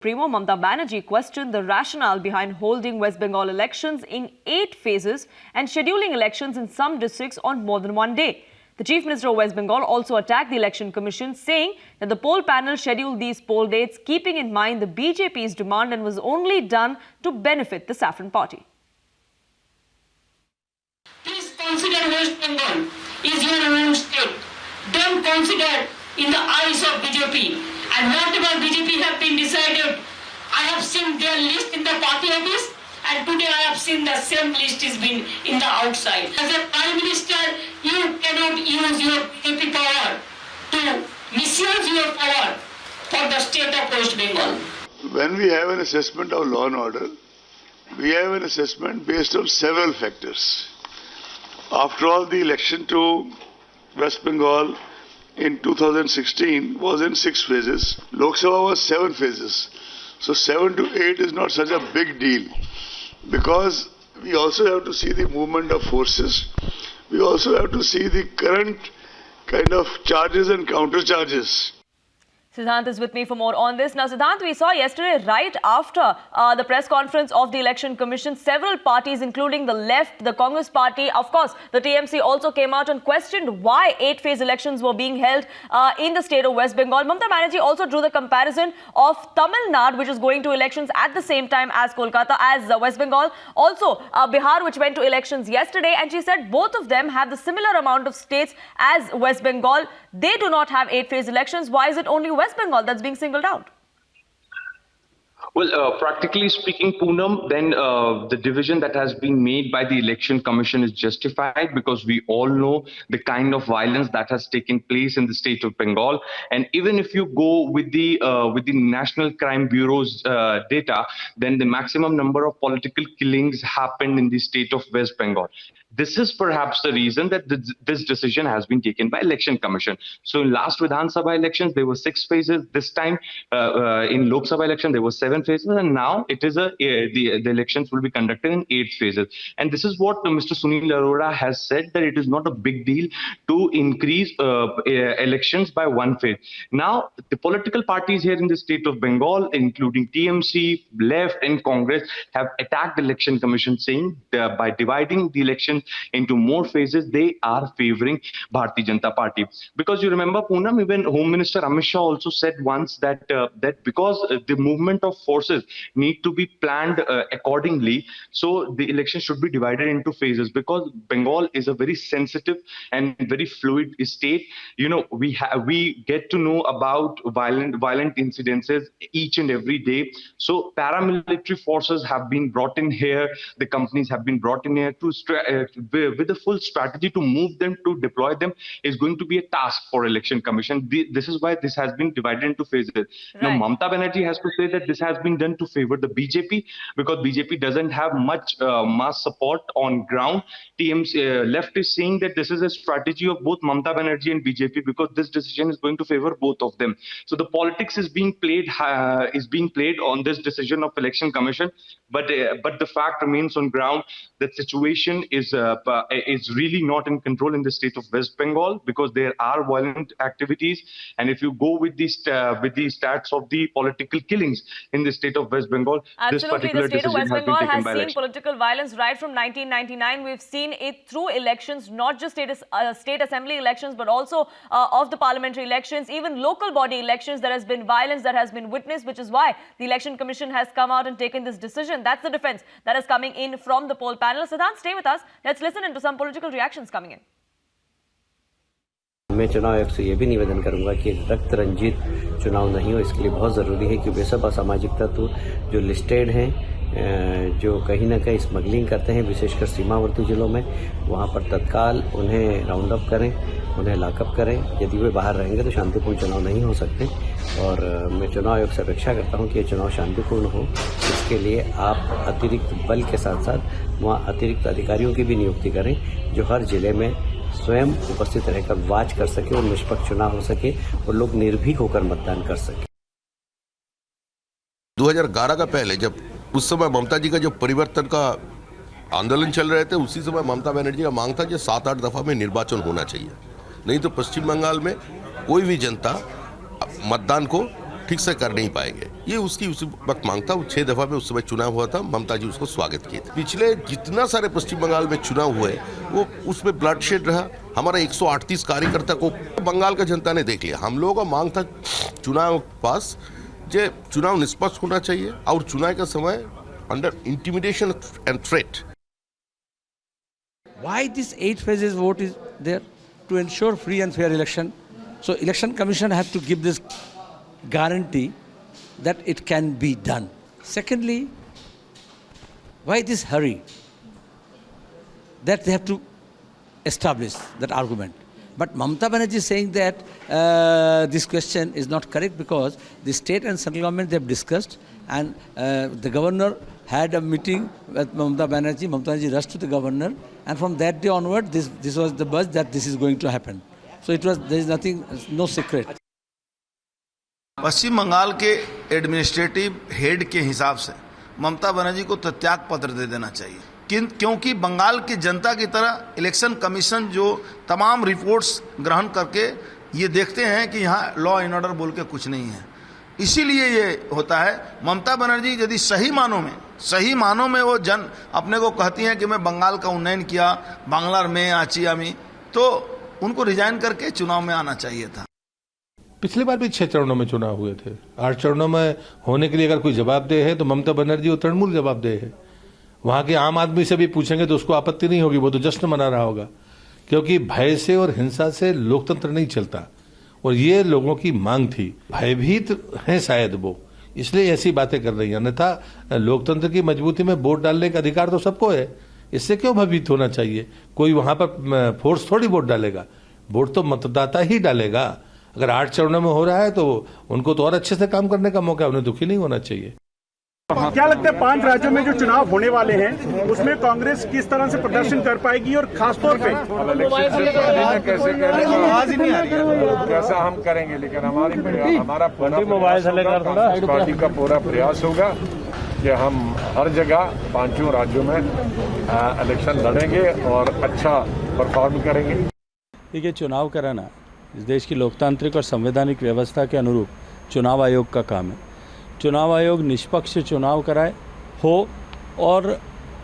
Primo Mamata Banerjee questioned the rationale behind holding West Bengal elections in 8 phases and scheduling elections in some districts on more than one day. The Chief Minister of West Bengal also attacked the Election Commission, saying that the poll panel scheduled these poll dates keeping in mind the BJP's demand and was only done to benefit the Saffron Party. Please consider West Bengal is your own state. Don't consider in the eyes of BJP. And whatever BJP have been decided, I have seen their list in the party office, and today I have seen the same list is been in the outside. As a Prime Minister, you cannot use your BJP power to misuse your power for the state of West Bengal. When we have an assessment of law and order, we have an assessment based on several factors. After all, the election to West Bengal in 2016 was in 6 phases. Lok Sabha was 7 phases. So 7 to 8 is not such a big deal, because we also have to see the movement of forces. We also have to see the current kind of charges and counter charges. Siddhant is with me for more on this. Now, Siddhant, we saw yesterday, right after the press conference of the Election Commission, several parties, including the left, the Congress party, of course, the TMC also came out and questioned why 8-phase elections were being held in the state of West Bengal. Mamata Banerjee also drew the comparison of Tamil Nadu, which is going to elections at the same time as Kolkata, as West Bengal. Also, Bihar, which went to elections yesterday. And she said both of them have the similar amount of states as West Bengal. They do not have 8-phase elections. Why is it only West Bengal that's being singled out? Well, practically speaking, Poonam, then the division that has been made by the Election Commission is justified, because we all know the kind of violence that has taken place in the state of Bengal. And even if you go with the National Crime Bureau's data, then the maximum number of political killings happened in the state of West Bengal. This is perhaps the reason that this decision has been taken by Election Commission. So in last Vidhan Sabha elections, there were 6 phases. This time in Lok Sabha election, there were 7 phases. And now it is the elections will be conducted in 8 phases. And this is what Mr. Sunil Arora has said, that it is not a big deal to increase elections by 1 phase. Now, the political parties here in the state of Bengal, including TMC, left and Congress, have attacked the Election Commission, saying by dividing the election into more phases, they are favoring Bharatiya Janata Party. Because you remember, Poonam, even Home Minister Amit Shah also said once that because the movement of forces need to be planned accordingly, so the election should be divided into phases, because Bengal is a very sensitive and very fluid state. You know, we get to know about violent incidences each and every day. So paramilitary forces have been brought in here. The companies have been brought in here to with a full strategy to move them, to deploy them, is going to be a task for Election Commission. This is why this has been divided into phases. Right. Now, Mamata Banerjee has to say that this has been done to favor the BJP, because BJP doesn't have much mass support on ground. TMC left is saying that this is a strategy of both Mamata Banerjee and BJP, because this decision is going to favor both of them. So the politics is being played on this decision of Election Commission. But the fact remains on ground that situation is really not in control in the state of West Bengal, because there are violent activities. And if you go with the stats of the political killings in the state of West Bengal, absolutely, this particular the state of West Bengal has seen political violence right from 1999. We've seen it through elections, not just state assembly elections, but also of the parliamentary elections, even local body elections. There has been violence that has been witnessed, which is why the Election Commission has come out and taken this decision. That's the defense that is coming in from the poll panel. Siddhant, stay with us. Let's listen into some political reactions coming in. मैं चुनाव आयोग से ये भी निवेदन करूंगा कि रक्त रंजित चुनाव नहीं हो, इसके लिए बहुत ज़रूरी है कि वे सब असामाजिक तत्व जो लिस्टेड हैं, जो कहीं ना कहीं स्मगलिंग करते हैं, विशेषकर सीमावर्ती जिलों में, वहां पर तत्काल उन्हें राउंड अप करें, उन्हें लॉकअप करें. यदि वे बाहर रहेंगे तो शांतिपूर्ण चुनाव नहीं हो सकते. और मैं चुनाव आयोग से अपेक्षा करता हूं कि ये चुनाव शांतिपूर्ण हो. इसके लिए आप अतिरिक्त बल के साथ साथ वहाँ अतिरिक्त अधिकारियों की भी नियुक्ति करें, जो हर जिले में स्वयं उपस्थित रहकर वाच कर सके और निष्पक्ष चुनाव हो सके और लोग निर्भीक होकर मतदान कर सके. 2011 का पहले, जब उस समय ममता जी का जो परिवर्तन का आंदोलन चल रहे थे, उसी समय ममता बनर्जी का मांग था कि 7-8 दफा में निर्वाचन होना चाहिए, नहीं तो पश्चिम बंगाल में कोई भी जनता मतदान को ठीक से कर नहीं पाएंगे। ये उसकी उस वक्त मांग था। 6 दफा में उस समय चुनाव हुआ था, ममता जी उसको स्वागत किए थे। पिछले जितना सारे पश्चिम बंगाल में चुनाव हुए वो उसमें ब्लडशेड रहा। हमारा 138 कार्यकर्ता को बंगाल का जनता ने देख लिया। हम लोगों का मांग था चुनाव पास, जे चुनाव निष्पक्ष होना चाहिए और चुनाव का समय under intimidation and threat. Why this 8 phases vote is there? To ensure free and fair election. So Election Commission has to give this guarantee that it can be done. Secondly, why this hurry? That they have to establish that argument. But Mamata Banerjee is saying that this question is not correct because the state and central government they have discussed, and the governor had a meeting with Mamata Banerjee. Mamata Banerjee rushed to the governor, and from that day onward, this was the buzz that this is going to happen. So there is nothing, no secret. पश्चिम बंगाल के administrative head के हिसाब से ममता बनर्जी को त्याग पत्र दे देना चाहिए, क्योंकि बंगाल की जनता की तरह इलेक्शन कमीशन जो तमाम रिपोर्ट्स ग्रहण करके ये देखते हैं कि यहाँ लॉ एंड ऑर्डर बोल के कुछ नहीं है, इसीलिए ये होता है। ममता बनर्जी यदि सही मानों में वो जन अपने को कहती हैं कि मैं बंगाल का उन्नयन किया, बांग्ला में आचियामी, तो उनको रिजाइन करके चुनाव में आना चाहिए था। पिछली बार भी 6 चरणों में चुनाव हुए थे। 8 चरणों में होने के लिए अगर कोई जवाबदेह है तो ममता बनर्जी वो तृणमूल जवाबदेह है। वहां के आम आदमी से भी पूछेंगे तो उसको आपत्ति नहीं होगी, वो तो जश्न मना रहा होगा, क्योंकि भय से और हिंसा से लोकतंत्र नहीं चलता। और ये लोगों की मांग थी, भयभीत है शायद वो, इसलिए ऐसी बातें कर रही है। अन्यथा लोकतंत्र की मजबूती में वोट डालने का अधिकार तो सबको है, इससे क्यों भयभीत होना चाहिए? कोई वहां पर फोर्स थोड़ी वोट डालेगा, वोट तो मतदाता ही डालेगा। अगर 8 चरणों में हो रहा है तो उनको तो और अच्छे से काम करने का मौका है, उन्हें दुखी नहीं होना चाहिए। क्या लगता है 5 राज्यों में जो चुनाव होने वाले हैं उसमें कांग्रेस किस तरह से प्रदर्शन कर पाएगी, और खासतौर पे कैसे कैसा हम करेंगे, लेकिन हमारा पार्टी का पूरा प्रयास होगा कि हम हर जगह 5 राज्यों में इलेक्शन लड़ेंगे और अच्छा परफॉर्म करेंगे। देखिए, चुनाव कराना इस देश की लोकतांत्रिक और संवैधानिक व्यवस्था के अनुरूप चुनाव आयोग का काम है। चुनाव आयोग निष्पक्ष चुनाव कराए हो और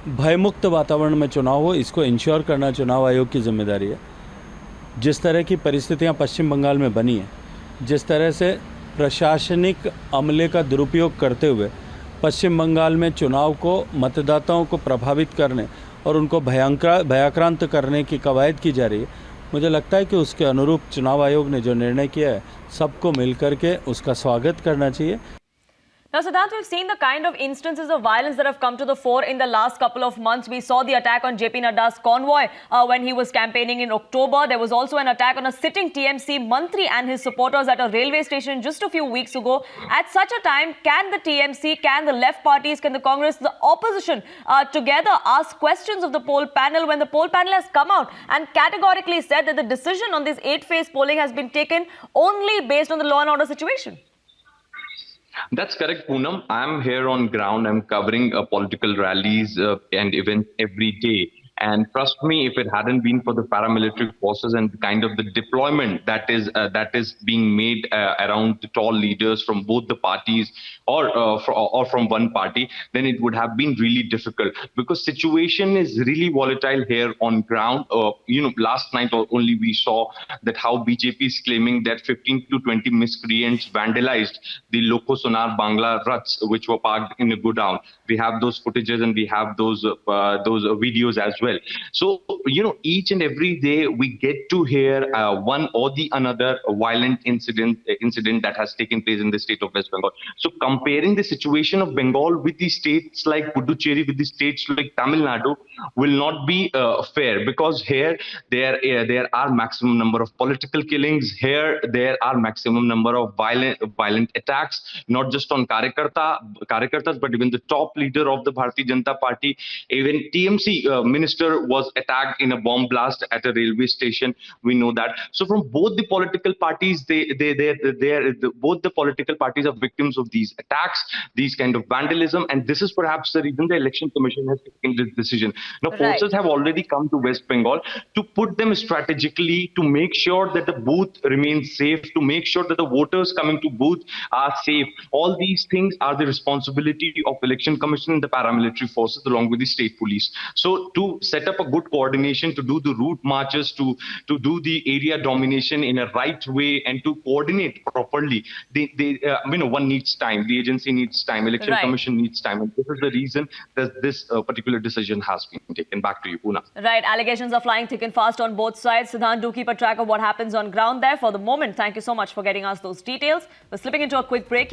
भयमुक्त वातावरण में चुनाव हो, इसको इंश्योर करना चुनाव आयोग की जिम्मेदारी है। जिस तरह की परिस्थितियां पश्चिम बंगाल में बनी हैं, जिस तरह से प्रशासनिक अमले का दुरुपयोग करते हुए पश्चिम बंगाल में चुनाव को, मतदाताओं को प्रभावित करने और उनको भयाक्रांत करने की कवायद की जा रही है, मुझे लगता है कि उसके अनुरूप चुनाव आयोग ने जो निर्णय किया है सबको मिलकर के उसका स्वागत करना चाहिए। Now, Siddharth, we've seen the kind of instances of violence that have come to the fore in the last couple of months. We saw the attack on JP Nadda's convoy when he was campaigning in October. There was also an attack on a sitting TMC Mantri and his supporters at a railway station just a few weeks ago. At such a time, can the TMC, can the left parties, can the Congress, the opposition together ask questions of the poll panel when the poll panel has come out and categorically said that the decision on this 8-phase polling has been taken only based on the law and order situation? That's correct, Poonam. I'm here on ground. I'm covering political rallies and events every day. And trust me, if it hadn't been for the paramilitary forces and kind of the deployment that is being made around the tall leaders from both the parties or from one party, then it would have been really difficult, because situation is really volatile here on ground. Last night only we saw that how BJP is claiming that 15 to 20 miscreants vandalized the Loko Sonar Bangla ruts which were parked in a godown. We have those footages and we have those videos as well. So, each and every day we get to hear one or the another violent incident that has taken place in the state of West Bengal. So comparing the situation of Bengal with the states like Puducherry, with the states like Tamil Nadu will not be fair, because here there are maximum number of political killings. Here there are maximum number of violent attacks, not just on Karyakartas, but even the top leader of the Bharatiya Janata Party, even TMC minister Minister was attacked in a bomb blast at a railway station. We know that. So from both the political parties, both the political parties are victims of these attacks, these kind of vandalism, and this is perhaps the reason the Election Commission has taken this decision. Now, forces have already come to West Bengal to put them strategically to make sure that the booth remains safe, to make sure that the voters coming to booth are safe. All these things are the responsibility of Election Commission and the paramilitary forces along with the state police. So to set up a good coordination, to do the route marches, to do the area domination in a right way and to coordinate properly, one needs time. The agency needs time. Election Commission needs time. And this is the reason that this particular decision has been taken. Back to you, Poona. Right. Allegations are flying thick and fast on both sides. Siddhant, do keep a track of what happens on ground there. For the moment, thank you so much for getting us those details. We're slipping into a quick break here.